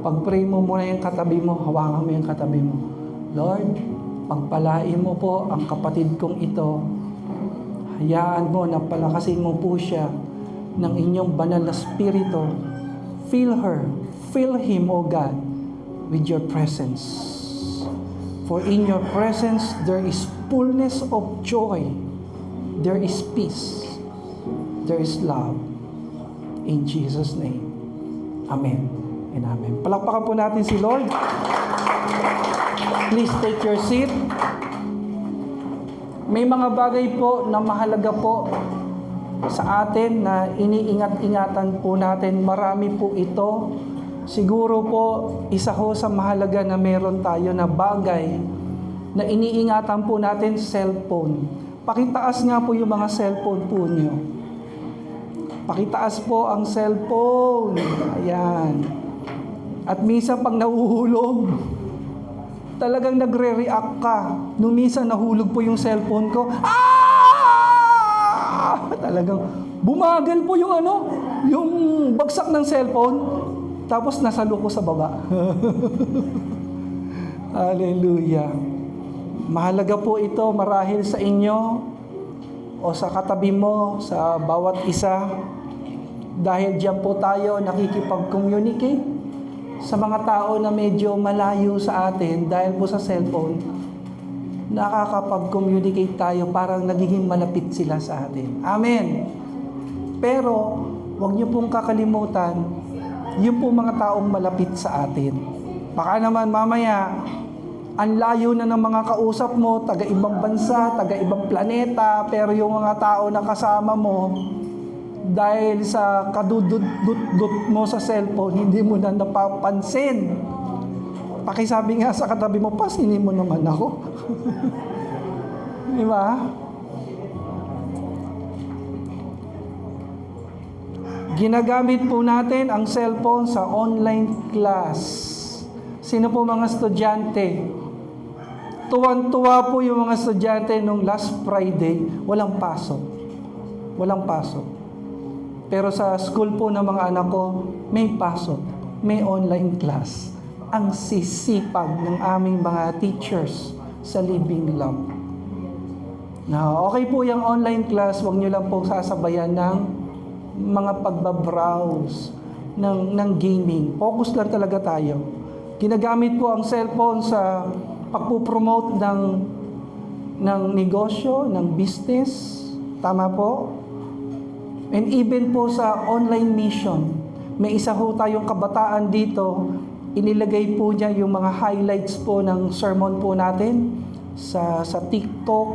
Pag-pray mo muna yung katabi mo, hawakan mo yung katabi mo. Lord, pagpalain mo po ang kapatid kong ito. Hayaan mo na palakasin mo po siya ng inyong banal na spirito. Fill her, fill him, O God, with your presence. For in your presence there is fullness of joy. There is peace. There is love. In Jesus' name. Amen and amen. Palakpakan po natin si Lord. Please take your seat. May mga bagay po na mahalaga po sa atin na iniingat-ingatan po natin. Marami po ito. Siguro po, isa ho sa mahalaga na meron tayo na bagay na iniingatan po natin, cellphone. Pakitaas nga po yung mga cellphone po nyo. Pakitaas po ang cellphone. Ayan. At minsan pag nahuhulog, talagang nagre-react ka. Nung minsan nahulog po yung cellphone ko, talagang bumagal po yung yung bagsak ng cellphone, tapos nasalo ko sa baba. Hallelujah. Mahalaga po ito marahil sa inyo o sa katabi mo, sa bawat isa. Dahil diyan po tayo nakikipag-communicate sa mga tao na medyo malayo sa atin dahil po sa cellphone. Nakakapag-communicate tayo, parang nagiging malapit sila sa atin. Amen. Pero, huwag niyo pong kakalimutan, yung po mga taong malapit sa atin. Baka naman mamaya, ang layo na ng mga kausap mo, taga-ibang bansa, taga-ibang planeta, pero yung mga tao na kasama mo, dahil sa kadudut-dut mo sa cellphone, hindi mo na napapansin. Pakisabi nga sa katabi mo, pasinin mo naman ako. Di ba? Ginagamit po natin ang cellphone sa online class. Sino po mga estudyante? Tuwan-tuwa po yung mga estudyante nung last Friday, walang pasok. Walang pasok. Pero sa school po ng mga anak ko, may pasok, may online class. Ang sisipag ng aming mga teachers sa Living Lab. Now, okay po yung online class, huwag nyo lang po sasabayan ng mga pagbabrowse, ng gaming. Focus lang talaga tayo. Ginagamit po ang cellphone sa pagpupromote ng negosyo, ng business. Tama po? And even po sa online mission, may isa ho tayong kabataan dito, inilagay po niya yung mga highlights po ng sermon po natin sa TikTok,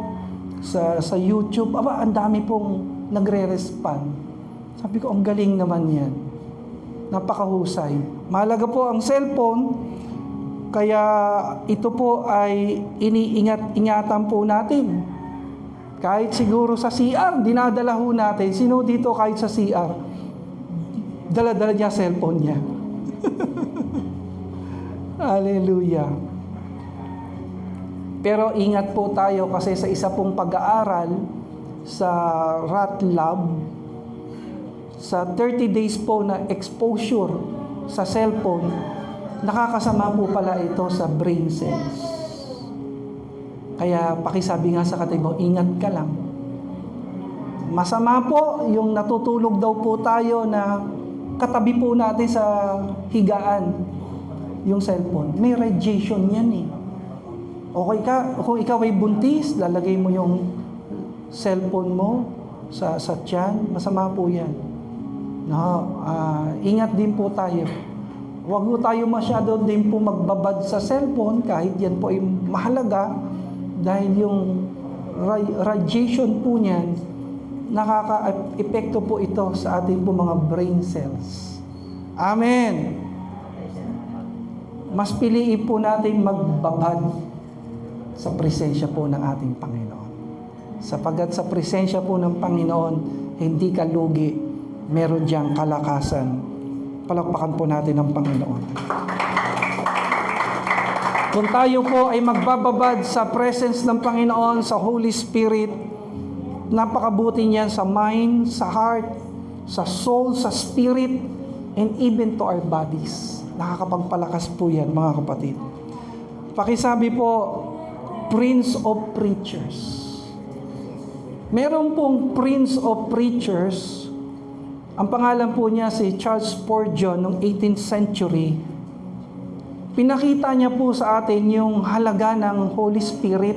sa YouTube. Aba, ang dami pong nagre-respond. Sabi ko, ang galing naman yan. Napakahusay. Mahalaga po ang cellphone, kaya ito po ay iniingat-ingatan po natin. Kahit siguro sa CR, dinadala ho natin. Sino dito kahit sa CR? Dala-dala niya cellphone niya. Hallelujah. Pero ingat po tayo kasi sa isa pong pag-aaral sa Rat Lab, sa 30 days po na exposure sa cellphone, nakakasama po pala ito sa brain cells. Kaya pakisabi nga sa katabi mo, ingat ka lang. Masama po yung natutulog daw po tayo na katabi po natin sa higaan yung cellphone. May radiation yan eh. Okay ka, kung ikaw ay buntis, lalagay mo yung cellphone mo sa tiyan, masama po yan. No, ingat din po tayo. Huwag po tayo masyado din po magbabad sa cellphone kahit yan po ay mahalaga. Dahil yung radiation po niyan, nakaka-epekto po ito sa ating po mga brain cells. Amen! Mas piliin po natin magbabad sa presensya po ng ating Panginoon. Sapagat sa presensya po ng Panginoon, hindi ka lugi, meron diyang kalakasan. Palakpakan po natin ang Panginoon. Kung tayo po ay magbababad sa presence ng Panginoon, sa Holy Spirit, napakabuti niyan sa mind, sa heart, sa soul, sa spirit, and even to our bodies. Nakakapagpalakas po yan, mga kapatid. Pakisabi po, Prince of Preachers. Meron pong Prince of Preachers, ang pangalan po niya si Charles Spurgeon noong 18th century. Pinakita niya po sa atin yung halaga ng Holy Spirit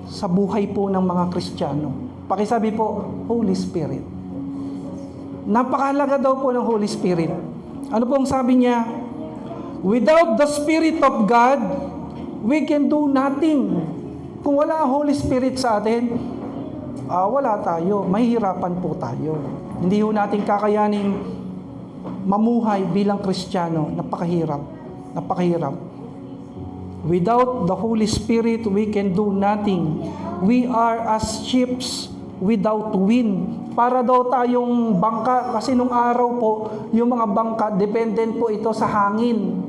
sa buhay po ng mga Kristiyano. Pakisabi po, Holy Spirit. Napakahalaga daw po ng Holy Spirit. Ano pong sabi niya? Without the Spirit of God, we can do nothing. Kung wala ang Holy Spirit sa atin, wala tayo. Mahihirapan po tayo. Hindi ho natin kakayanin mamuhay bilang Kristiyano. Napakahirap. Napakahirap. Without the Holy Spirit, we can do nothing. We are as ships without wind. Para daw tayong bangka, kasi nung araw po, yung mga bangka, dependent po ito sa hangin.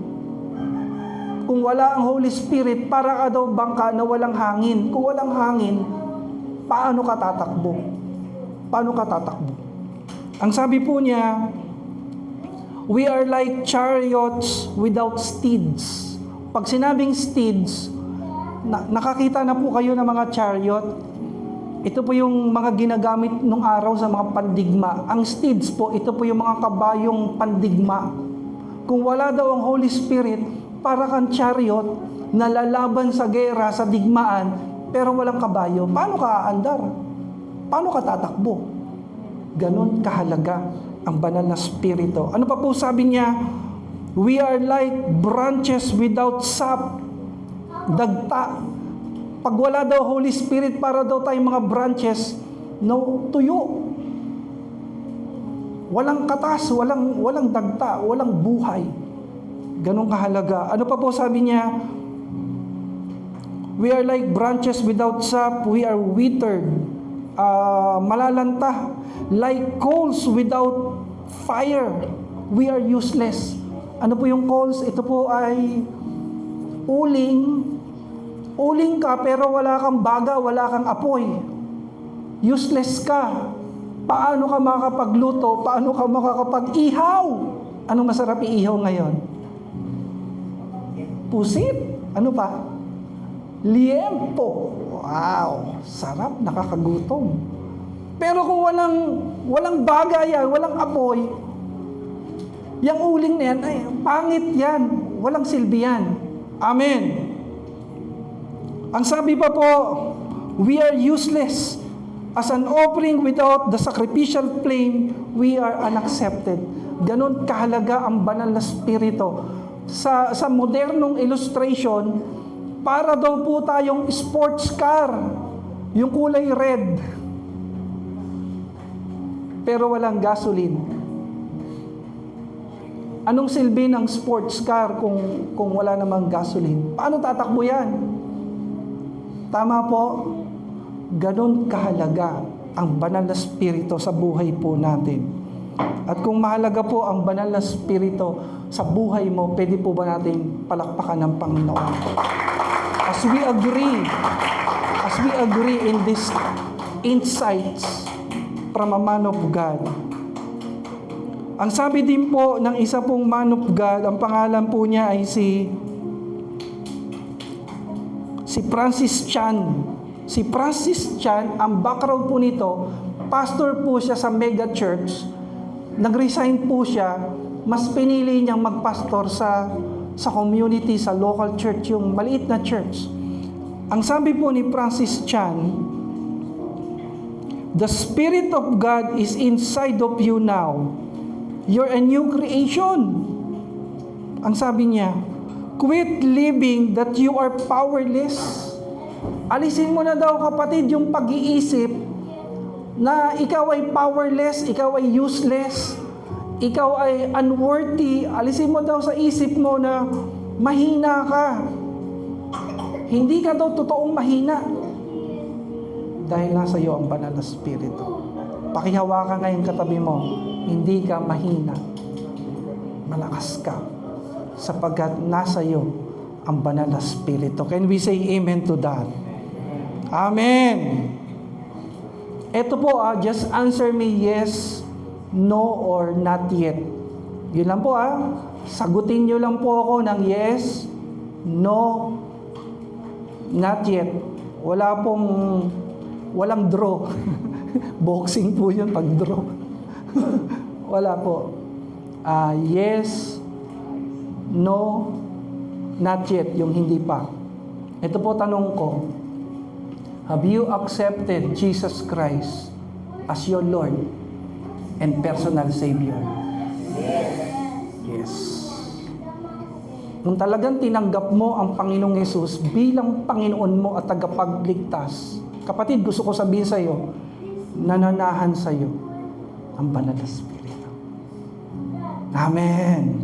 Kung wala ang Holy Spirit, para ka daw bangka na walang hangin. Kung walang hangin, paano ka tatakbo? Paano ka tatakbo? Ang sabi po niya, we are like chariots without steeds. Pag sinabing steeds, nakakita na po kayo ng mga chariot. Ito po yung mga ginagamit nung araw sa mga pandigma. Ang steeds po, ito po yung mga kabayong pandigma. Kung wala daw ang Holy Spirit, para kang chariot na lalaban sa gera, sa digmaan, pero walang kabayo. Paano ka aandar? Paano ka tatakbo? Ganon kahalaga ang banal na spirito. Ano pa po sabi niya? We are like branches without sap. Dagta. Pag wala daw Holy Spirit, para daw tayong mga branches, no, tuyo. Walang katas, walang dagta, walang buhay. Ganong kahalaga. Ano pa po sabi niya? We are like branches without sap. We are withered. Malalanta. Like coals without fire. We are useless. Ano po yung coals? Ito po ay uling. Uling ka pero wala kang baga, wala kang apoy. Useless ka. Paano ka makakapagluto? Paano ka makakapag-ihaw? Anong masarap iihaw ngayon? Pusit. Ano pa? Liempo. Wow, sarap, nakakagutom. Pero kung walang baga yan, walang apoy, yung uling na yan, ay, pangit yan. Walang silbi yan. Amen. Ang sabi pa po, we are useless. As an offering without the sacrificial flame, we are unaccepted. Ganon kahalaga ang banal na spirito. Sa modernong illustration, para daw po tayong sports car, yung kulay red, pero walang gasoline. Anong silbi ng sports car kung wala namang gasoline? Paano tatakbo yan? Tama po, ganon kahalaga ang banal na spirito sa buhay po natin. At kung mahalaga po ang banal na spirito sa buhay mo, pwede po ba natin palakpakan ng Panginoon? As we agree in these insights from a man of God. Ang sabi din po ng isa pong man of God, ang pangalan po niya ay si Francis Chan. Si Francis Chan, ang background po nito, pastor po siya sa mega church. Nag-resign po siya, mas pinili niyang magpastor sa community, sa local church, yung maliit na church. Ang sabi po ni Francis Chan, the Spirit of God is inside of you now. You're a new creation. Ang sabi niya, quit living that you are powerless. Alisin mo na daw, kapatid, yung pag-iisip na ikaw ay powerless, ikaw ay useless, ikaw ay unworthy. Alisin mo daw sa isip mo na mahina ka. Hindi ka daw totoong mahina. Dahil nasa iyo ang banal na spirito. Pakihawakan ngayon katabi mo, hindi ka mahina. Malakas ka. Sapagkat nasa iyo ang banal na spirito. Can we say amen to that? Amen. Ito po, just answer me yes, no, or not yet. Yun lang po, Sagutin nyo lang po ako ng yes, no, not yet. Walang draw. Boxing po yun pag draw. Wala po. Yes, no, not yet, yung hindi pa. Ito po tanong ko. Have you accepted Jesus Christ as your Lord and personal Savior? Yes. Kung talagang tinanggap mo ang Panginoong Yesus bilang Panginoon mo at tagapagligtas, kapatid, gusto ko sabihin sa iyo, nananahan sa iyo ang Banal na Espiritu. Amen.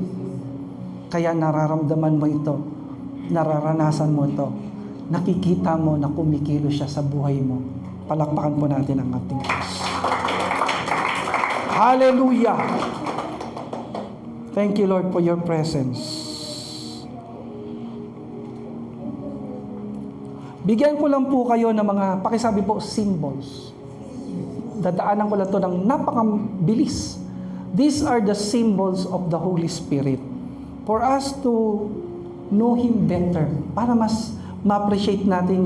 Kaya nararamdaman mo ito, nararanasan mo ito, nakikita mo na kumikilos siya sa buhay mo. Palakpakan po natin ang ating Diyos. Hallelujah! Thank you, Lord, for your presence. Bigyan ko lang po kayo ng mga, pakisabi po, symbols. Dadaanan ko lang ito ng napakabilis. These are the symbols of the Holy Spirit for us to know Him better, para mas ma-appreciate natin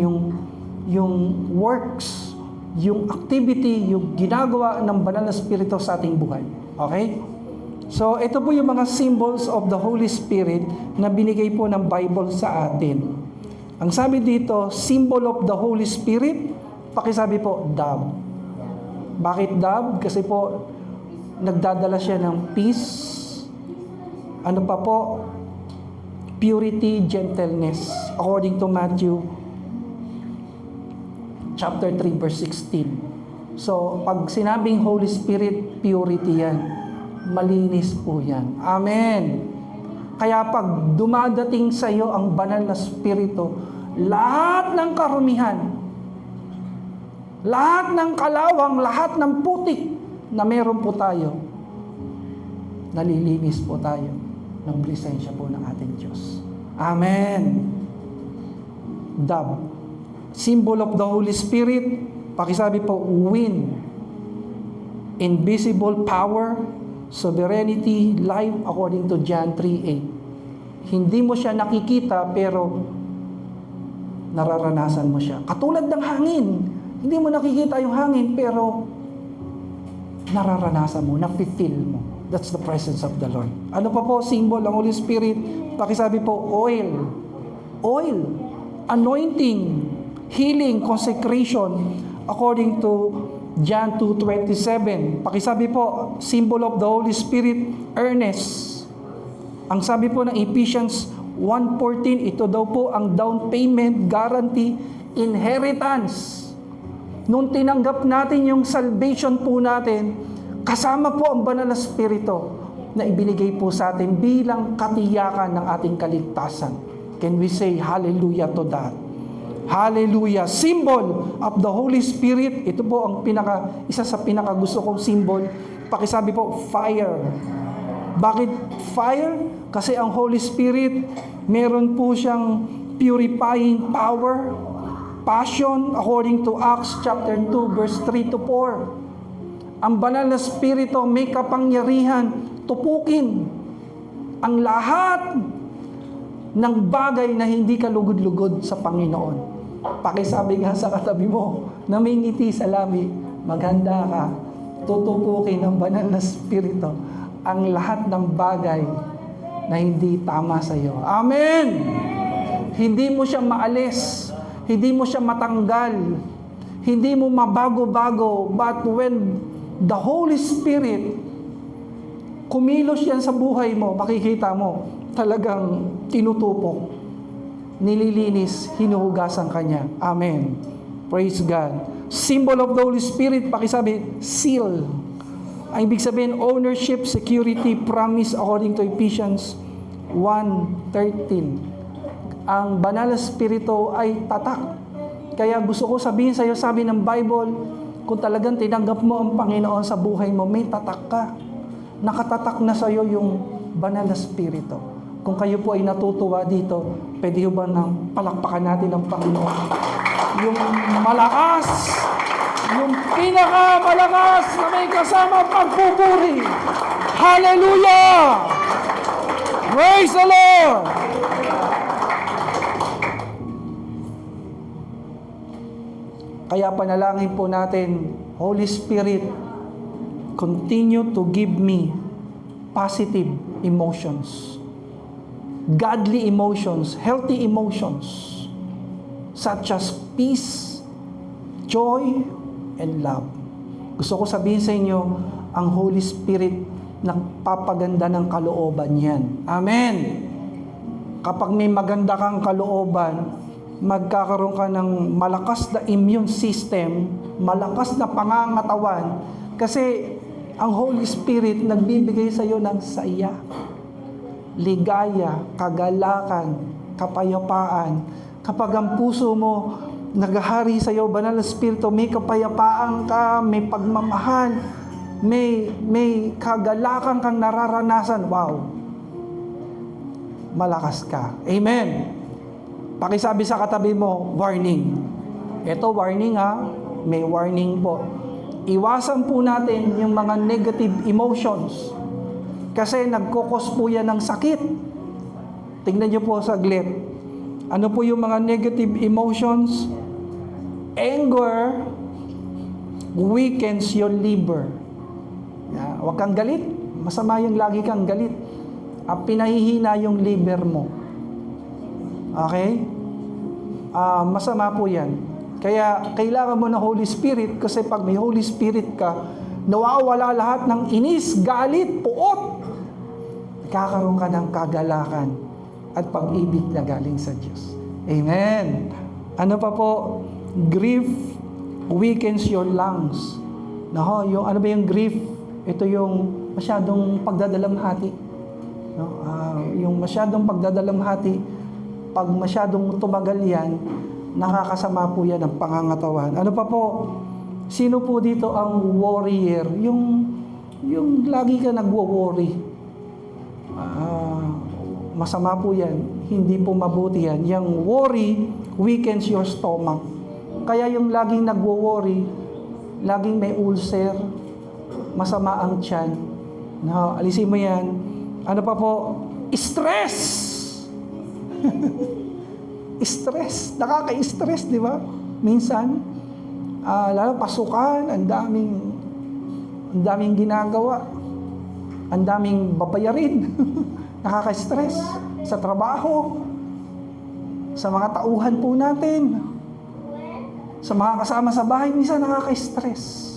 yung works, yung activity, yung ginagawa ng Banal na Espiritu sa ating buhay. Okay? So, ito po yung mga symbols of the Holy Spirit na binigay po ng Bible sa atin. Ang sabi dito, symbol of the Holy Spirit, pakisabi po, dove. Bakit dove? Kasi po, nagdadala siya ng peace. Ano pa po? Purity, gentleness. According to Matthew chapter 3, verse 16. So, pag sinabing Holy Spirit, purity yan. Malinis po yan. Amen. Kaya pag dumadating sa iyo ang Banal na Espiritu, lahat ng karumihan, lahat ng kalawang, lahat ng putik na meron po tayo, nalilinis po tayo ng presensya po ng ating Diyos. Amen. Dove. Symbol of the Holy Spirit, pakisabi po, wind. Invisible power, sovereignty, life, according to John 3:8. Hindi mo siya nakikita, pero nararanasan mo siya. Katulad ng hangin. Hindi mo nakikita yung hangin, pero nararanasan mo, nafe-feel mo. That's the presence of the Lord. Ano pa po, symbol ng Holy Spirit? Pakisabi po, oil. Oil. Anointing. Healing. Consecration. According to John 2:27. Pakisabi po, symbol of the Holy Spirit, earnest. Ang sabi po ng Ephesians 1:14, ito daw po ang down payment, guarantee, inheritance. Nung tinanggap natin yung salvation po natin, kasama po ang Banal na Espiritu na ibinigay po sa atin bilang katiyakan ng ating kaligtasan. Can we say hallelujah to that? Hallelujah. Symbol of the Holy Spirit. Ito po ang isa sa pinakagusto kong symbol. Pakisabi po, fire. Bakit fire? Kasi ang Holy Spirit, meron po siyang purifying power, passion, according to Acts chapter 2, verse 3 to 4. Ang Banal na Espiritu may kapangyarihan tupukin ang lahat ng bagay na hindi ka lugod-lugod sa Panginoon. Pakisabi nga sa katabi mo na may ngiti sa labi, maghanda ka, tutupukin ng Banal na Espiritu ang lahat ng bagay na hindi tama sa iyo. Amen! Hindi mo siya maalis, hindi mo siya matanggal, hindi mo mabago-bago, but when the Holy Spirit kumilos yan sa buhay mo, makikita mo, talagang tinutupok, nililinis, hinuhugasan kanya. Amen. Praise God. Symbol of the Holy Spirit, pakisabi, seal. Ang ibig sabihin, ownership, security, promise, according to Ephesians 1:13. Ang Banal na Espiritu ay tatak. Kaya gusto ko sabihin sa iyo, sabi ng Bible, kung talagang tinanggap mo ang Panginoon sa buhay mo, may tatak ka. Nakatatak na sa iyo yung Banal na Espiritu. Kung kayo po ay natutuwa dito, pwede ba nang palakpakan natin ang Panginoon? Yung malakas, yung pinakamalakas na may kasama pagpupuri. Hallelujah! Praise the Lord! Kaya panalangin po natin, Holy Spirit, continue to give me positive emotions, godly emotions, healthy emotions, such as peace, joy, and love. Gusto ko sabihin sa inyo, ang Holy Spirit nagpapaganda ng kalooban yan. Amen! Kapag may maganda kang kalooban, magkakaroon ka ng malakas na immune system, malakas na pangangatawan, kasi ang Holy Spirit nagbibigay sa iyo ng saya, ligaya, kagalakan, kapayapaan. Kapag ang puso mo naghahari sa iyo, Banal na Espiritu, may kapayapaan ka, may pagmamahal, may kagalakan kang nararanasan. Wow! Malakas ka. Amen! Pakisabi sa katabi mo, warning. Ito warning ha, may warning po. Iwasan po natin yung mga negative emotions. Kasi nagkukos po yan ng sakit. Tingnan nyo po saglit. Ano po yung mga negative emotions? Anger weakens your liver. Huwag kang galit. Masama yung lagi kang galit. Pinahihina yung liver mo. Okay? Masama po yan. Kaya kailangan mo ng Holy Spirit kasi pag may Holy Spirit ka, nawawala lahat ng inis, galit, puot. Nagkakaroon ka ng kagalakan at pag-ibig na galing sa Diyos. Amen. Ano pa po? Grief weakens your lungs. Yung, ano ba yung grief? Ito yung masyadong pagdadalamhati. No? Yung masyadong pagdadalamhati, pag masyadong tumagal yan, nakakasama po yan ang pangangatawan. Ano pa po? Sino po dito ang warrior? Yung lagi ka nagwo-worry. Masama po yan. Hindi po mabuti yan. Yung worry weakens your stomach. Kaya yung laging nagwo-worry, laging may ulcer, masama ang tiyan. No, alisin mo yan. Ano pa po? Stress! Stress. Nakaka-stress, di ba? Minsan, lalo pasukan, ang daming ginagawa. Ang daming babayarin. Nakaka-stress sa trabaho, sa mga tauhan po natin, sa mga kasama sa bahay, minsan nakaka-stress.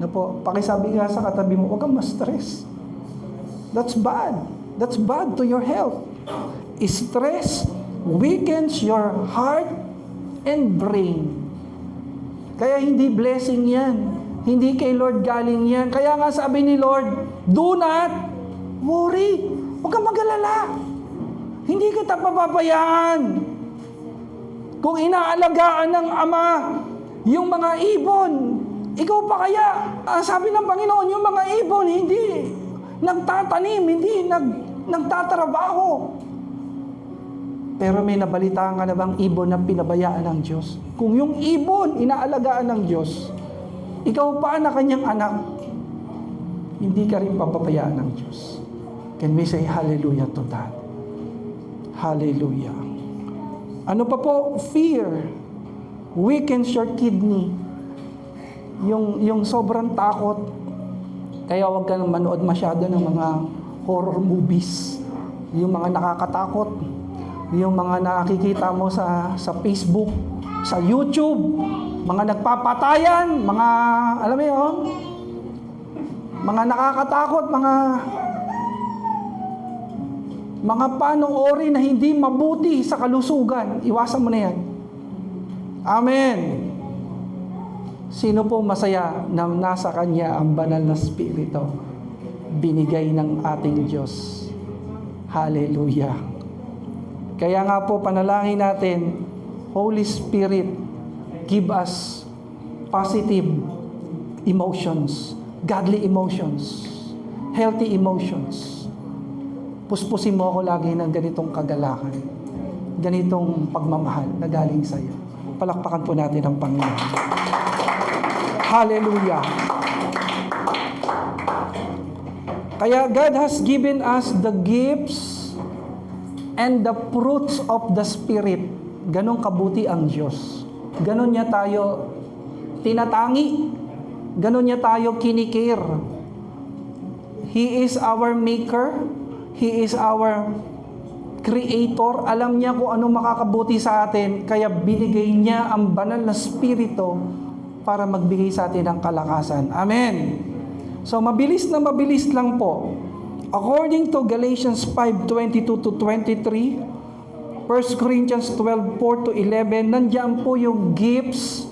Na po, pakisabi nga sa katabi mo, huwag kang ma-stress. That's bad. That's bad to your health. Stress weakens your heart and brain. Kaya hindi blessing yan. Hindi kay Lord galing yan. Kaya nga sabi ni Lord, do not worry. Huwag kang mag-alala. Hindi kita papabayaan. Kung inaalagaan ng Ama yung mga ibon, ikaw pa kaya? Sabi ng Panginoon, yung mga ibon hindi nagtatanim, hindi nagtatrabaho. Pero may nabalitaan ka na bang ibon na pinabayaan ng Diyos? Kung yung ibon inaalagaan ng Diyos, ikaw pa na kanyang anak, hindi ka rin papabayaan ng Diyos. Can we say hallelujah to that? Hallelujah. Ano pa po? Fear weakens your kidney. Yung sobrang takot. Kaya huwag ka nang manood masyado ng mga horror movies. Yung mga nakakatakot. Yung mga nakikita mo sa Facebook, sa YouTube, mga nagpapatayan, mga, alam mo yun, mga nakakatakot, mga panoorin na hindi mabuti sa kalusugan. Iwasan mo na yan. Amen. Sino po masaya na nasa Kanya ang banal na Espiritu? Binigay ng ating Diyos. Hallelujah. Kaya nga po, panalangin natin, Holy Spirit, give us positive emotions, godly emotions, healthy emotions. Puspusin mo ako lagi ng ganitong kagalakan, ganitong pagmamahal na galing sa iyo. Palakpakan po natin ang Panginoon. Hallelujah. Kaya God has given us the gifts and the fruits of the Spirit. Ganon kabuti ang Diyos. Ganon niya tayo tinatangi. Ganon niya tayo kinikir. He is our maker. He is our creator. Alam niya kung ano makakabuti sa atin, kaya binigay niya ang banal na Espiritu para magbigay sa atin ng kalakasan. Amen. So, mabilis lang po. According to Galatians 5:22 to 23, 1 Corinthians 12:4 to 11, nandiyan po yung gifts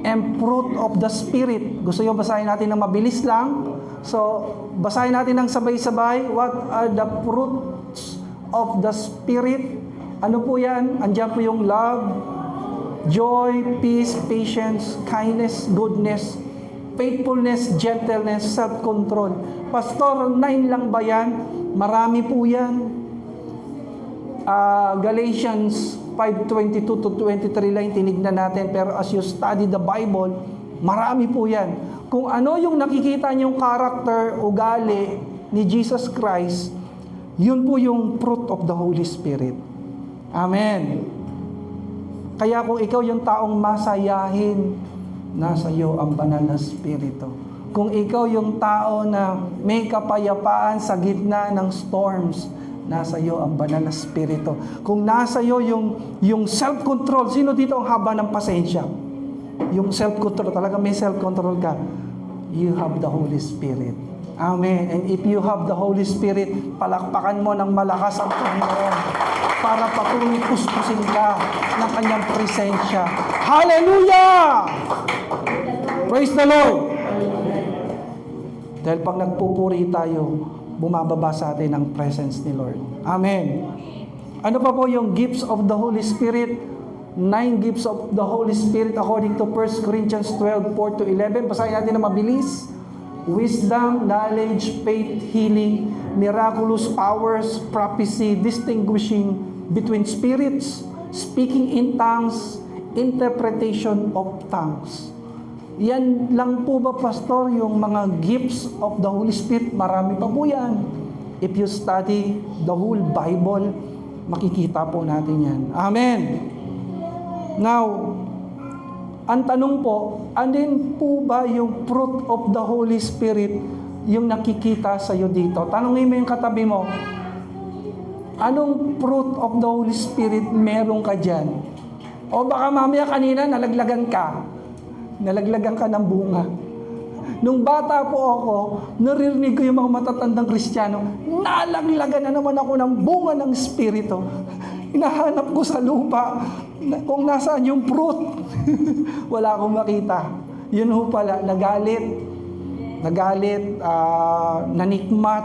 and fruit of the Spirit. Gusto nyo basahin natin ng mabilis lang? So, basahin natin ng sabay-sabay. What are the fruits of the Spirit? Ano po yan? Andiyan po yung love, joy, peace, patience, kindness, goodness, faithfulness, gentleness, self-control. Pastor, 9 lang ba yan? Marami po yan. Galatians 5:22 to 23 lang tinignan natin, pero as you study the Bible, marami po yan. Kung ano yung nakikita niyong character, ugali ni Jesus Christ, yun po yung fruit of the Holy Spirit. Amen. Kaya kung ikaw yung taong masayahin, nasa iyo ang banal na Espiritu. Kung ikaw yung tao na may kapayapaan sa gitna ng storms, nasa iyo ang banal na Espiritu. Kung nasa iyo yung self-control, sino dito ang haba ng pasensya? Yung self-control, talaga may self-control ka. You have the Holy Spirit. Amen. And if you have the Holy Spirit, palakpakan mo ng malakas ang Panginoon para patuloy puspusin ka ng kanyang presensya. Hallelujah! Praise the Lord! Dahil pag nagpupuri tayo, bumababa sa atin ang presence ni Lord. Amen. Ano pa po yung gifts of the Holy Spirit? 9 gifts of the Holy Spirit according to 1 Corinthians 12:4 to 11. Basahin natin na mabilis. Wisdom, knowledge, faith, healing, miraculous powers, prophecy, distinguishing between spirits, speaking in tongues, interpretation of tongues. Yan lang po ba, Pastor, yung mga gifts of the Holy Spirit? Marami pa po yan. If you study the whole Bible, makikita po natin yan. Amen. Now, ang tanong po, andin po ba yung fruit of the Holy Spirit yung nakikita sa iyo dito? Tanungin mo yung katabi mo, anong fruit of the Holy Spirit meron ka dyan? O baka mamaya kanina nalaglagan ka ng bunga. Nung bata po ako, naririnig ko yung mga matatandang Kristiyano, nalaglagan na naman ako ng bunga ng Espiritu. Hinahanap ko sa lupa kung nasaan yung fruit. Wala akong makita. Yun ho pala, nagalit, nanikmat.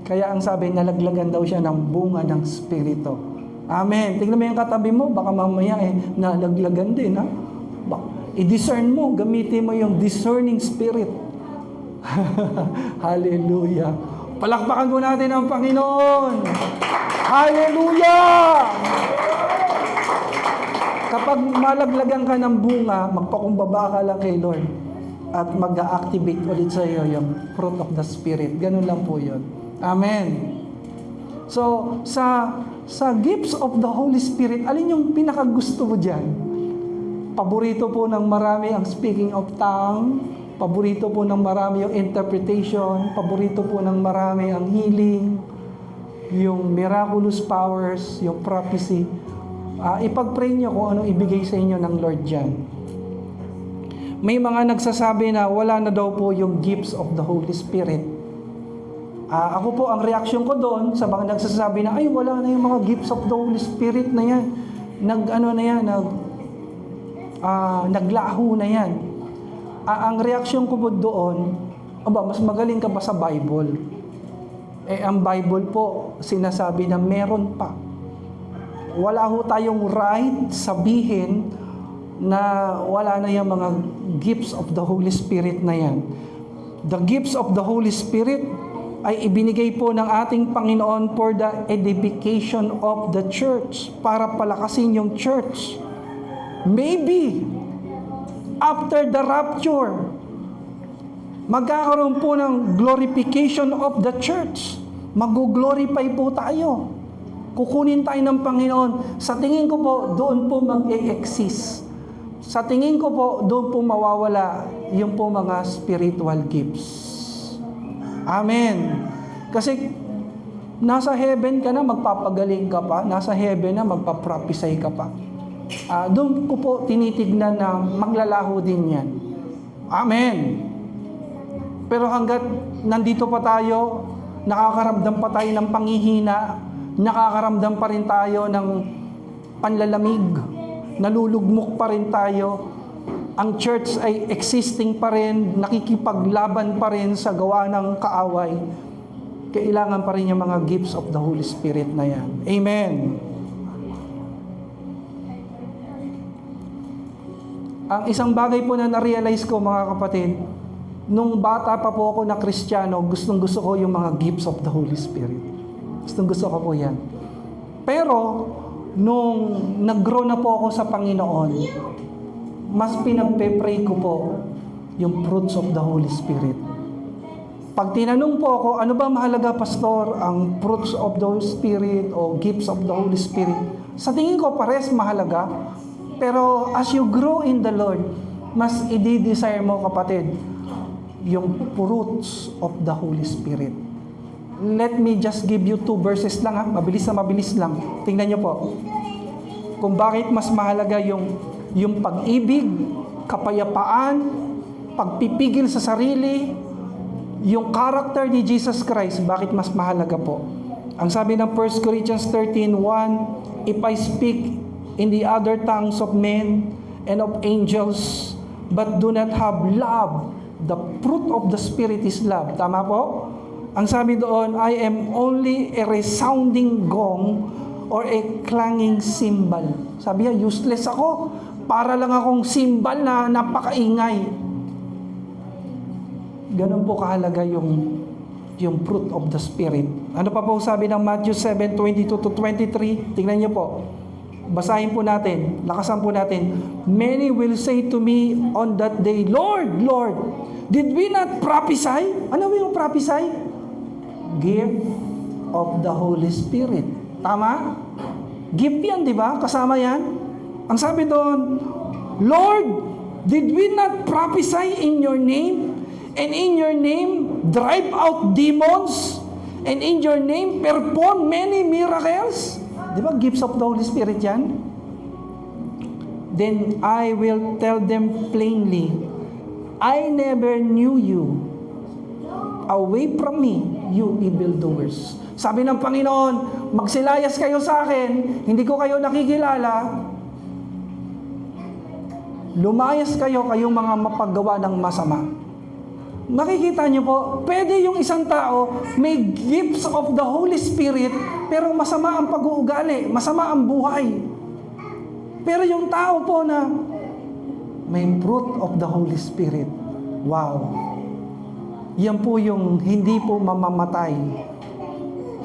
Kaya ang sabi, nalaglagan daw siya ng bunga ng Espiritu. Amen. Tingnan mo yung katabi mo, baka mamaya nalaglagan din, ha? I-discern mo, gamitin mo yung discerning spirit. Hallelujah. Palakpakan po natin ang Panginoon. Hallelujah! Kapag malaglagan ka ng bunga, magpakumbaba ka lang kay Lord at mag-activate ulit sa iyo yung fruit of the Spirit. Ganun lang po yun. Amen. So, sa gifts of the Holy Spirit, alin yung pinakagusto mo dyan? Paborito po ng marami ang speaking of tongue, paborito po ng marami yung interpretation, paborito po ng marami ang healing, yung miraculous powers, yung prophecy. Ipag-pray nyo kung anong ibigay sa inyo ng Lord dyan. May mga nagsasabi na wala na daw po yung gifts of the Holy Spirit. Ako po, ang reaksyon ko doon sa mga nagsasabi na, ay, wala na yung mga gifts of the Holy Spirit na yan. Naglaho na yan. Ang reaksyon ko po doon, mas magaling ka pa sa Bible. Ang Bible po, sinasabi na meron pa. Wala ho tayong right sabihin na wala na yung mga gifts of the Holy Spirit na yan. The gifts of the Holy Spirit ay ibinigay po ng ating Panginoon for the edification of the church, para palakasin yung church. Maybe, after the rapture, magkakaroon po ng glorification of the church. Mag-glorify po tayo. Kukunin tayo ng Panginoon. Sa tingin ko po, doon po mag-e-exist. Sa tingin ko po, doon po mawawala yung po mga spiritual gifts. Amen. Kasi nasa heaven ka na, magpapagaling ka pa. Nasa heaven na, magpaprophesy ka pa. Doon ko po tinitignan na maglalaho din yan. Amen. Pero hanggat nandito pa tayo, nakakaramdam pa tayo ng panghihina, nakakaramdam pa rin tayo ng panlalamig, nalulugmok pa rin tayo, ang church ay existing pa rin, nakikipaglaban pa rin sa gawa ng kaaway, kailangan pa rin yung mga gifts of the Holy Spirit na yan. Amen. Ang isang bagay po na na-realize ko, mga kapatid, nung bata pa po ako na Kristiyano, gustong-gusto ko yung mga gifts of the Holy Spirit. Gustong-gusto ko po yan. Pero, nung nag-grow na po ako sa Panginoon, mas pinagpe-pray ko po yung fruits of the Holy Spirit. Pag tinanong po ako, ano ba mahalaga, Pastor, ang fruits of the Holy Spirit o gifts of the Holy Spirit? Sa tingin ko, pares mahalaga. Pero as you grow in the Lord, mas i-desire mo, kapatid, yung fruits of the Holy Spirit. Let me just give you 2 verses lang, mabilis na mabilis lang. Tingnan niyo po. Kung bakit mas mahalaga yung pag-ibig, kapayapaan, pagpipigil sa sarili, yung character ni Jesus Christ, bakit mas mahalaga po? Ang sabi ng 1 Corinthians 13:1, if I speak in the other tongues of men and of angels, but do not have love, the fruit of the Spirit is love. Tama po? Ang sabi doon, I am only a resounding gong or a clanging cymbal. Sabi niya, useless ako. Para lang akong cymbal na napakaingay. Ganun po kahalaga yung fruit of the Spirit. Ano pa po sabi ng Matthew 7:22-23? Tingnan niyo po. Basahin po natin. Lakasan po natin. Many will say to me on that day, Lord, Lord, did we not prophesy? Ano yung prophesy? Gift of the Holy Spirit. Tama? Gift yan, di ba? Kasama yan. Ang sabi doon, Lord, did we not prophesy in your name? And in your name, drive out demons? And in your name, perform many miracles? Di ba? Gifts of the Holy Spirit yan. Then I will tell them plainly, I never knew you. Away from me, you evildoers. Sabi ng Panginoon, magsilayas kayo sa akin, hindi ko kayo nakikilala. Lumayas kayo, kayong mga mapaggawa ng masama. Makikita niyo po, pwede yung isang tao may gifts of the Holy Spirit, pero masama ang pag-uugali, masama ang buhay. Pero yung tao po na may fruit of the Holy Spirit, wow. Yan po yung hindi po mamamatay,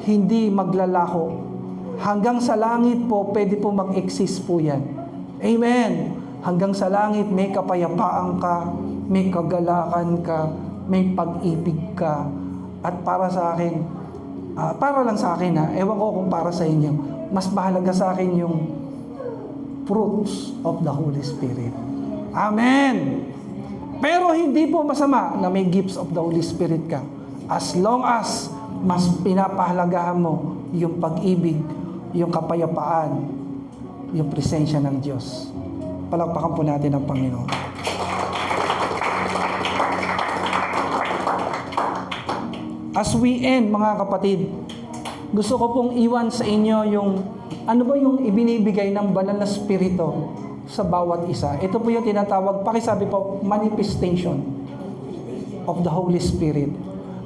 hindi maglalaho. Hanggang sa langit po, pwede po mag-exist po yan. Amen. Hanggang sa langit, may kapayapaan ka, may kagalakan ka, may pag-ibig ka. At para sa akin, para lang sa akin ewan ko kung para sa inyo, mas mahalaga sa akin yung fruits of the Holy Spirit. Amen! Pero hindi po masama na may gifts of the Holy Spirit ka. As long as mas pinapahalagahan mo yung pag-ibig, yung kapayapaan, yung presensya ng Diyos. Palakpakan po natin ang Panginoon. As we end, mga kapatid, gusto ko pong iwan sa inyo yung ano ba yung ibinibigay ng banal na spirito sa bawat isa. Ito po yung tinatawag, pakisabi po, manifestation of the Holy Spirit.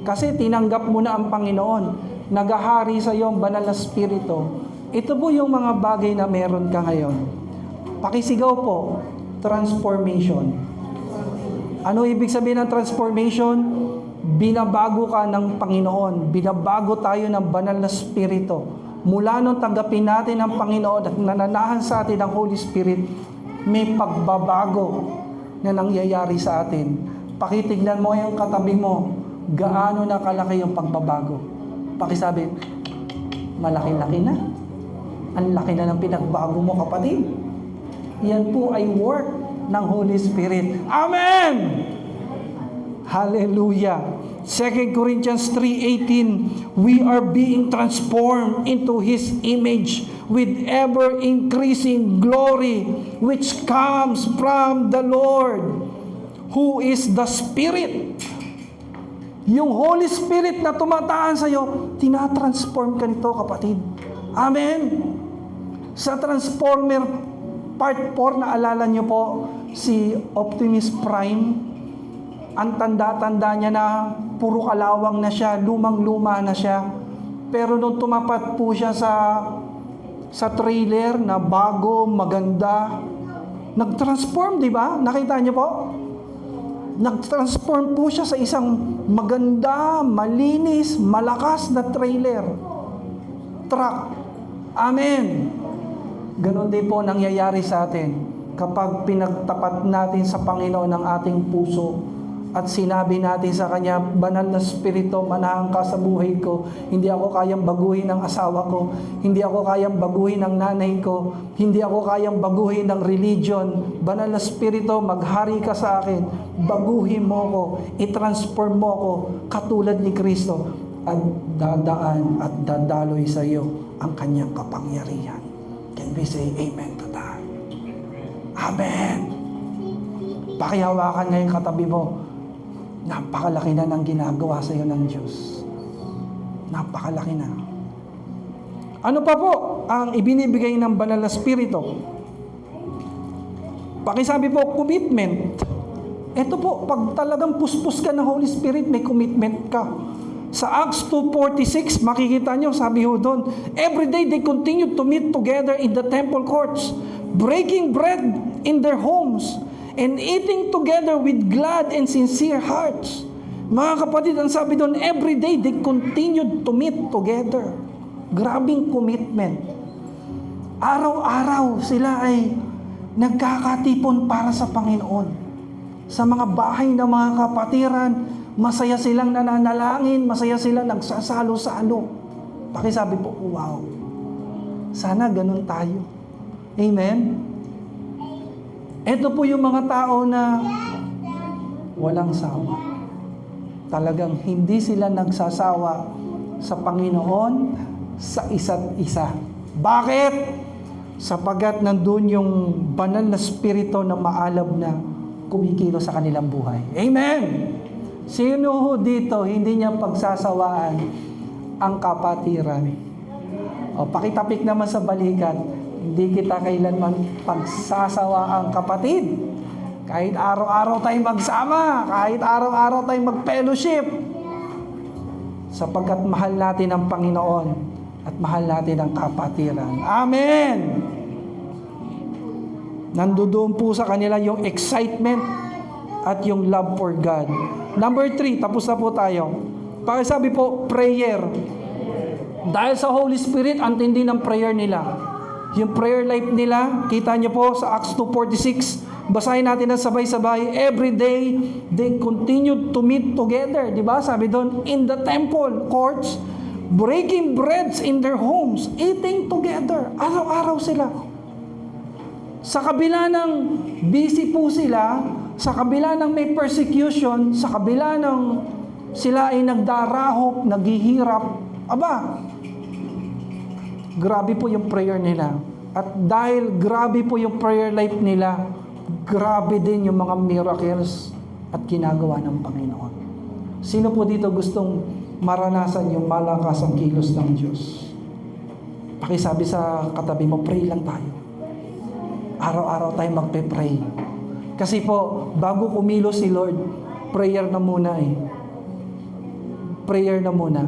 Kasi tinanggap mo na ang Panginoon, nagahari sa iyo ang banal na spirito. Ito po yung mga bagay na meron ka ngayon. Pakisigaw po, transformation. Ano ibig sabihin ng transformation? Binabago ka ng Panginoon. Binabago tayo ng banal na spirito. Mula nung tanggapin natin ang Panginoon at nananahan sa atin ang Holy Spirit, may pagbabago na nangyayari sa atin. Pakitignan mo yung katabi mo, gaano na kalaki yung pagbabago. Pakisabi, malaki-laki na. Ang laki na ng pinagbago mo, kapatid. Yan po ay work ng Holy Spirit. Amen! Hallelujah! 2 Corinthians 3:18, we are being transformed into His image with ever-increasing glory, which comes from the Lord, who is the Spirit. Yung Holy Spirit na tumataan sa'yo, tinatransform ka nito, kapatid. Amen! Sa Transformer Part 4, naalala nyo po, si Optimus Prime, ang tanda-tanda niya na puro kalawang na siya, lumang-luma na siya. Pero nung tumapat po siya sa trailer na bago, maganda, nag-transform, di ba? Nakita niyo po? Nag-transform po siya sa isang maganda, malinis, malakas na trailer. Truck. Amen. Ganon din po nangyayari sa atin kapag pinagtapat natin sa Panginoon ang ating puso at sinabi natin sa Kanya, Banal na Espiritu, manahan ka sa buhay ko. Hindi ako kayang baguhin ng asawa ko. Hindi ako kayang baguhin ng nanay ko. Hindi ako kayang baguhin ng religion. Banal na Espiritu, maghari ka sa akin. Baguhin mo ko. I-transform mo ko katulad ni Kristo. At dadaan at dadaloy sa iyo ang Kanyang kapangyarihan. Can we say amen to that? Amen. Pakihawakan ngayon katabi mo. Napakalaki na ng ginagawa sa iyo ng Diyos. Napakalaki na. Ano pa po ang ibinibigay ng Banal na Espiritu? Pakisabi po, commitment. Ito po, pag talagang puspos ka ng Holy Spirit, may commitment ka. Sa Acts 2:46, makikita nyo, sabi ho doon, every day they continued to meet together in the temple courts, breaking bread in their homes, and eating together with glad and sincere hearts. Mga kapatid, ang sabi doon, every day they continued to meet together. Grabing commitment. Araw-araw sila ay nagkakatipon para sa Panginoon. Sa mga bahay ng mga kapatiran, masaya silang nananalangin, masaya silang nagsasalo-salo. Pakisabi po, wow. Sana ganun tayo. Amen? Ito po yung mga tao na walang sawa. Talagang hindi sila nagsasawa sa Panginoon, sa isa't isa. Bakit? Sapagat nandun yung banal na spirito na maalab na kumikilo sa kanilang buhay. Amen! Sino ho dito hindi niya pagsasawaan ang kapatiran? O, pakitapik naman sa balikat, hindi kita kailanman pagsasawaan kapatid. Kahit araw-araw tayong magsama, kahit araw-araw tayong mag-fellowship, sapagkat mahal natin ang Panginoon at mahal natin ang kapatiran. Amen! Nandoon po sa kanila yung excitement at yung love for God. Number 3, tapos na po tayo. Pakisabi po, prayer. Dahil sa Holy Spirit, ang tindi ng prayer nila. Yung prayer life nila, kita niyo po sa Acts 2:46, basahin natin na sabay-sabay. Every day, they continued to meet together. Diba? Sabi doon, in the temple courts, breaking breads in their homes, eating together. Araw-araw sila. Sa kabila ng busy po sila, sa kabila ng may persecution, sa kabila ng sila ay nagdarahop, naghihirap, aba, grabe po yung prayer nila. At dahil grabe po yung prayer life nila, grabe din yung mga miracles at ginagawa ng Panginoon. Sino po dito gustong maranasan yung malakas ang kilos ng Diyos? Pakisabi sa katabi mo, pray lang tayo. Araw-araw tayo magpe-pray. Kasi po, bago kumilos si Lord, prayer na muna eh. Prayer na muna.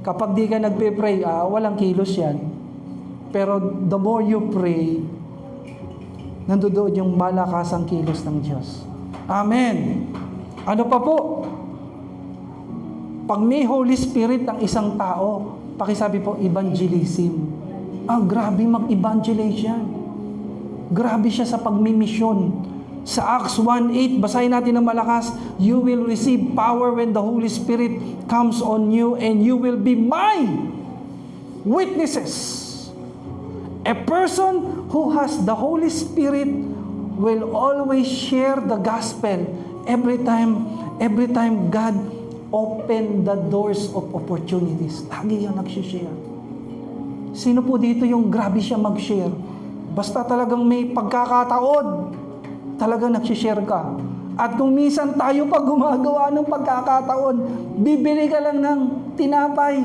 Kapag di ka nagpe-pray, walang kilos yan. Pero the more you pray, nandoon yung malakasang kilos ng Diyos. Amen. Ano pa po? Pag may Holy Spirit ang isang tao, pakisabi po, evangelism. Grabe mag-evangelize yan. Grabe siya sa pagmimisyon. Sa Acts 1:8, basahin natin ng malakas, you will receive power when the Holy Spirit comes on you and you will be my witnesses. A person who has the Holy Spirit will always share the gospel every time God open the doors of opportunities. Lagi yan nagsishare. Sino po dito yung grabe siya mag-share? Basta talagang may pagkakataon, talagang nagsishare ka. At kung minsan tayo pa gumagawa ng pagkakataon, bibili ka lang ng tinapay.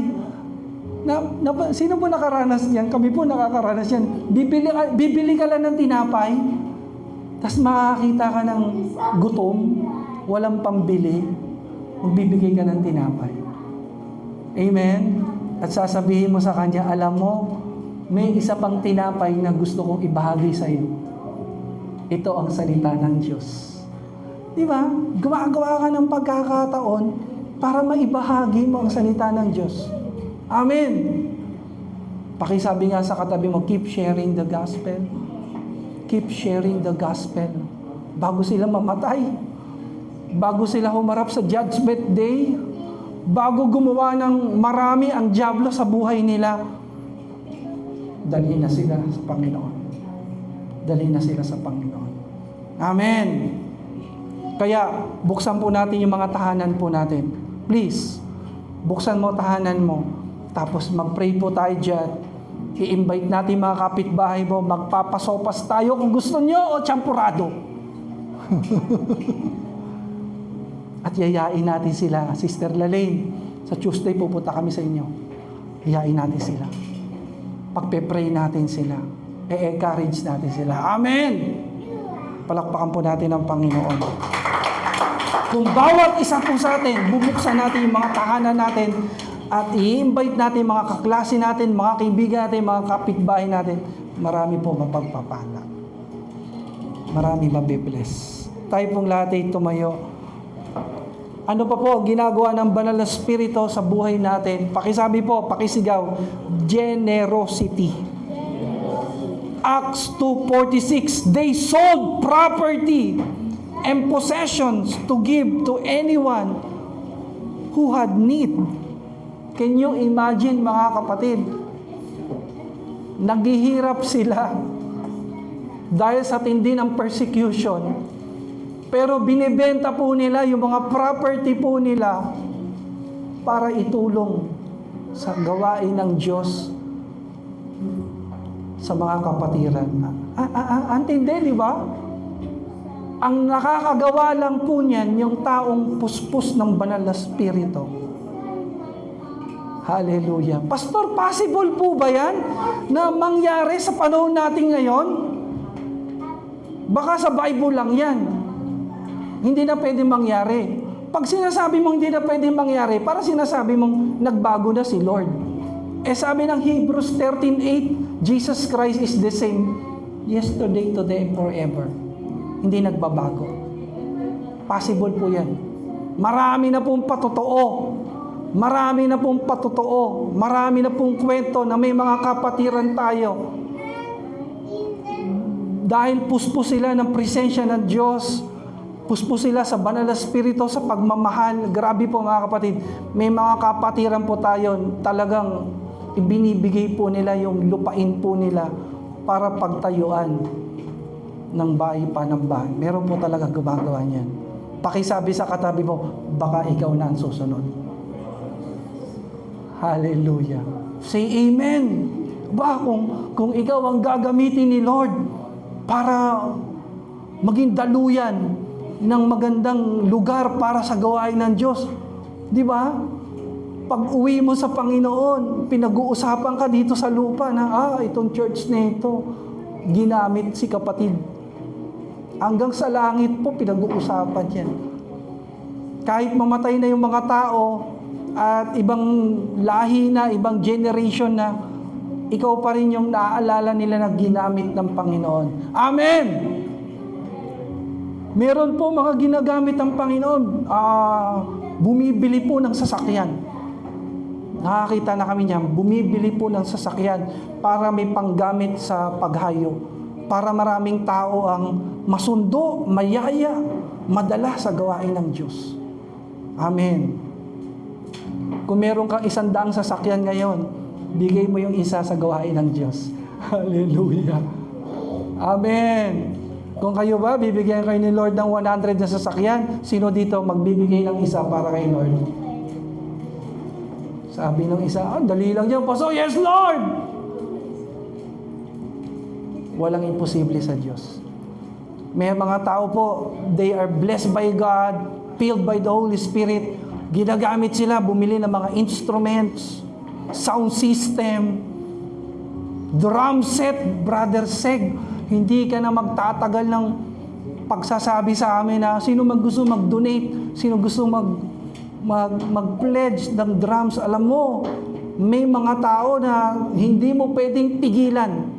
Sino po nakaranas yan? Kami po nakakaranas yan. Bibili ka lang ng tinapay, tapos makakita ka ng gutom, walang pambili, magbibigay ka ng tinapay. Amen? At sasabihin mo sa kanya, alam mo, may isa pang tinapay na gusto kong ibahagi sa iyo. Ito ang salita ng Diyos. Di ba? Gumagawa ka ng pagkakataon para maibahagi mo ang salita ng Diyos. Amen. Pakisabi nga sa katabi mo, keep sharing the gospel. Keep sharing the gospel. Bago sila mamatay, bago sila humarap sa judgment day, bago gumawa ng marami ang dyablo sa buhay nila, dalhin na sila sa Panginoon. Dalhin na sila sa Panginoon. Amen. Kaya, buksan po natin yung mga tahanan po natin. Please, buksan mo tahanan mo. Tapos mag-pray po tayo dyan. I-invite natin mga kapitbahay mo. Magpapasopas tayo kung gusto nyo o champurado. At yayain natin sila. Sister Lalaine, sa Tuesday pupunta kami sa inyo. Yayain natin sila. Pagpe-pray natin sila. E-encourage natin sila. Amen! Palakpakan po natin ang Panginoon. Kung bawat isa po sa atin, bubuksan natin yung mga tahanan natin at i-invite natin mga kaklase natin, mga kaibigan natin, mga kapitbahay natin, marami po mapagpapala. Marami mabibless. Tayo pong lahat ay tumayo. Ano pa po ginagawa ng banal na spirito sa buhay natin? Pakisabi po, pakisigaw, generosity. Acts 2:46, they sold property and possessions to give to anyone who had need. Can you imagine mga kapatid? Naghihirap sila dahil sa tindi ng persecution. Pero binibenta po nila yung mga property po nila para itulong sa gawain ng Diyos sa mga kapatiran. Antindi, di ba? Ang nakakagawa lang po niyan yung taong puspos ng banal na spirito. Hallelujah. Pastor, possible po ba yan na mangyari sa panahon natin ngayon? Baka sa Bible lang yan. Hindi na pwede mangyari. Pag sinasabi mong hindi na pwede mangyari, para sinasabi mong nagbago na si Lord. Sabi ng Hebrews 13:8, Jesus Christ is the same yesterday, today, and forever. Hindi nagbabago. Possible po yan. Marami na pong patotoo. Marami na pong patotoo. Marami na pong kwento na may mga kapatiran tayo. Dahil puspos sila ng presensya ng Diyos, puspos sila sa banal na spirito, sa pagmamahal. Grabe po mga kapatid. May mga kapatiran po tayo, talagang ibinibigay po nila yung lupain po nila para pagtayuan ng bahay pa ng bahay. Meron po talaga gumagawa niyan. Pakisabi sa katabi mo, baka ikaw na ang susunod. Hallelujah. Say amen. Ba, kung ikaw ang gagamitin ni Lord para maging daluyan ng magandang lugar para sa gawain ng Diyos, di ba? Pag uwi mo sa Panginoon, pinag-uusapan ka dito sa lupa na, itong church na ito, ginamit si kapatid. Hanggang sa langit po, pinag-uusapan yan. Kahit mamatay na yung mga tao, at ibang lahi na, ibang generation na, ikaw pa rin yung naaalala nila na ginamit ng Panginoon. Amen! Meron po mga ginagamit ng Panginoon, bumibili po ng sasakyan. Nakakita na kami niyan, bumibili po ng sasakyan para may panggamit sa paghayo. Para maraming tao ang masundo, mayaya, madala sa gawain ng Diyos. Amen. Kung meron kang 100 sasakyan ngayon, bigay mo yung isa sa gawain ng Diyos. Hallelujah. Amen. Kung kayo ba, bibigyan kayo ni Lord ng 100 na sasakyan, sino dito magbibigay ng isa para kay Lord? Sabi ng isa, dali lang yan, Pastor. Yes, Lord! Walang imposible sa Diyos. May mga tao po, they are blessed by God, filled by the Holy Spirit. Ginagamit sila, bumili ng mga instruments, sound system, drum set, Brother Seg. Hindi ka na magtatagal ng pagsasabi sa amin na sino gusto mag-donate, sino gusto mag-pledge ng drums. Alam mo, may mga tao na hindi mo pwedeng pigilan.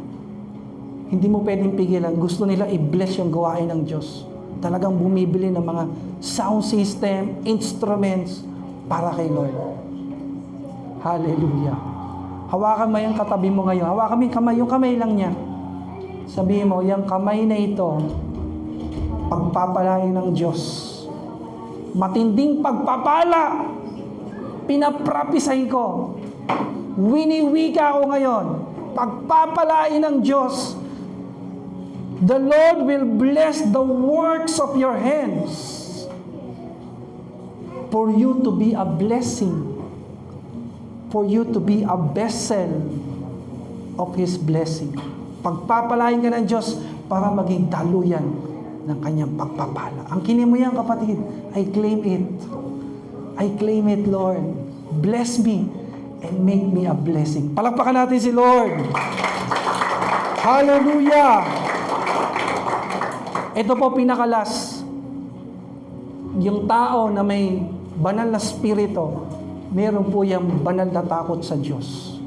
Hindi mo pwedeng pigilan. Gusto nila i-bless yung gawain ng Diyos. Talagang bumibili ng mga sound system, instruments para kay Lord. Hallelujah. Hawakan mo yung katabi mo ngayon. Hawakan mo yung kamay. Yung kamay lang niya. Sabihin mo, yung kamay na ito, pagpapalain ng Diyos. Matinding pagpapala, pinaprophesy ko. Winiwika ko ngayon, pagpapalain ng Diyos. The Lord will bless the works of your hands for you to be a blessing, for you to be a vessel of His blessing. Pagpapalain ka ng Diyos para maging daluyan ng kanyang pagpapala. Ang kinin mo yan, kapatid, I claim it. I claim it, Lord. Bless me and make me a blessing. Palakpakan natin si Lord. Hallelujah! Ito po pinakalas. Yung tao na may banal na spirito, meron po yung banal na takot sa Diyos.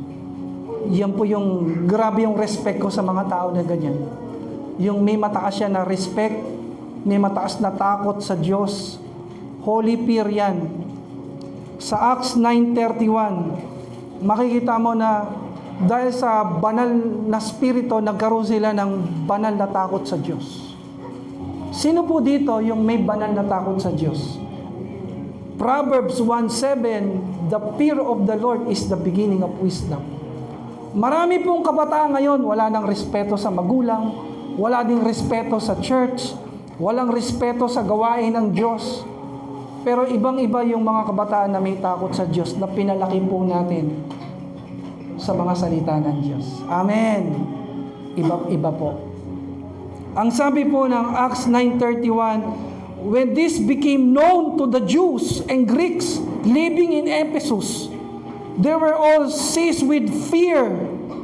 Yan po yung grabe yung respect ko sa mga tao na ganyan. Yung may mataas siya na respect, may mataas na takot sa Diyos. Holy fear yan. Sa Acts 9:31, makikita mo na dahil sa banal na spirito, nagkaroon sila ng banal na takot sa Diyos. Sino po dito yung may banal na takot sa Diyos? Proverbs 1:7, the fear of the Lord is the beginning of wisdom. Marami pong kabataan ngayon, wala nang respeto sa magulang, wala ding respeto sa church, walang respeto sa gawain ng Diyos. Pero ibang-iba yung mga kabataan na may takot sa Diyos na pinalaki po natin sa mga salita ng Diyos. Amen. Iba po. Ang sabi po ng Acts 9:31, when this became known to the Jews and Greeks living in Ephesus, they were all seized with fear.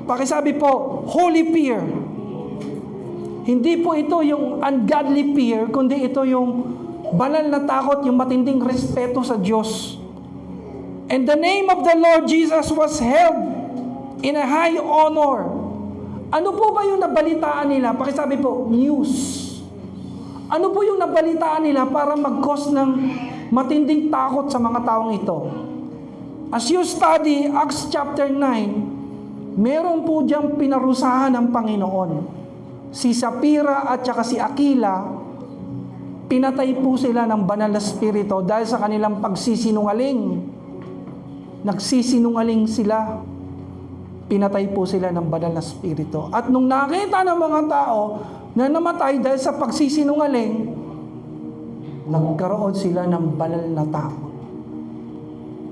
Pakisabi po, holy fear. Hindi po ito yung ungodly fear, kundi ito yung banal na takot, yung matinding respeto sa Diyos. And the name of the Lord Jesus was held in a high honor. Ano po ba yung nabalitaan nila? Pakisabi po, news. Ano po yung nabalitaan nila para mag-cause ng matinding takot sa mga taong ito? As you study Acts chapter 9, meron po diyang pinarusahan ng Panginoon. Si Sapphira at saka si Aquila, pinatay po sila ng banal na spirito dahil sa kanilang pagsisinungaling. Nagsisinungaling sila. Pinatay po sila ng banal na spirito. At nung nakita ng mga tao na namatay dahil sa pagsisinungaling, nagkaroon sila ng banal na takot.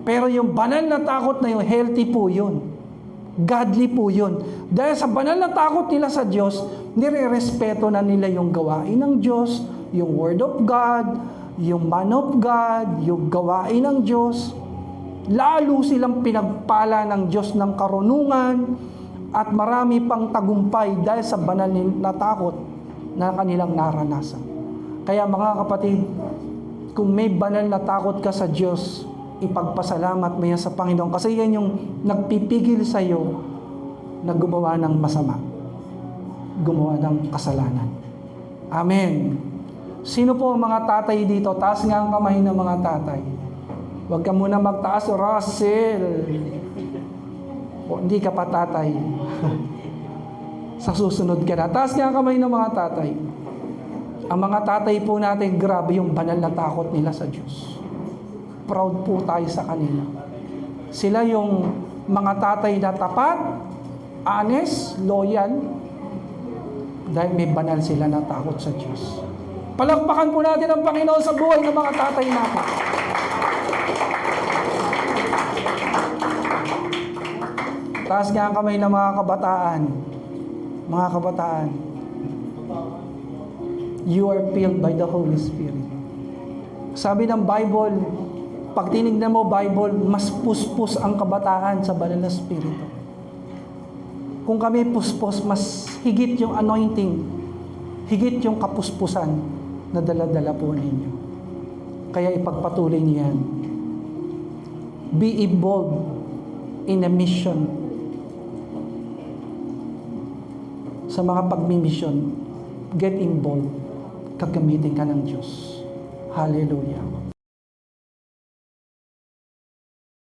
Pero yung banal na takot na yung healthy po yun. Godly po yun. Dahil sa banal na takot nila sa Diyos, nire-respeto na nila yung gawain ng Diyos, yung Word of God, yung Man of God, yung gawain ng Diyos. Lalo silang pinagpala ng Diyos ng karunungan at marami pang tagumpay dahil sa banal na takot na kanilang naranasan. Kaya mga kapatid, kung may banal na takot ka sa Diyos, ipagpasalamat mo yan sa Panginoon kasi yan yung nagpipigil sa iyo na gumawa ng masama, gumawa ng kasalanan. Amen. Sino po ang mga tatay dito? Taas nga ang kamay ng mga tatay. Huwag ka muna magtaas, Russell. O, hindi ka pa tatay. Sa susunod ka na. Taas nga ang kamay ng mga tatay. Ang mga tatay po natin, grabe yung banal na takot nila sa Diyos. Proud po tayo sa kanila. Sila yung mga tatay na tapat, honest, loyal, dahil may banal sila na takot sa Diyos. Palakpakan po natin ang Panginoon sa buhay ng mga tatay natin. Taas nga ang kamay ng mga kabataan. Mga kabataan, you are filled by the Holy Spirit. Sabi ng Bible, pag tinignan mo Bible, mas puspos ang kabataan sa banal na Espiritu. Kung kami puspos, mas higit yung anointing, higit yung kapuspusan na dala-dala po ninyo. Kaya ipagpatuloy niyo yan. Be involved in a mission. Sa mga pagmimisyon, get involved. Gagamitin ka ng Diyos. Hallelujah.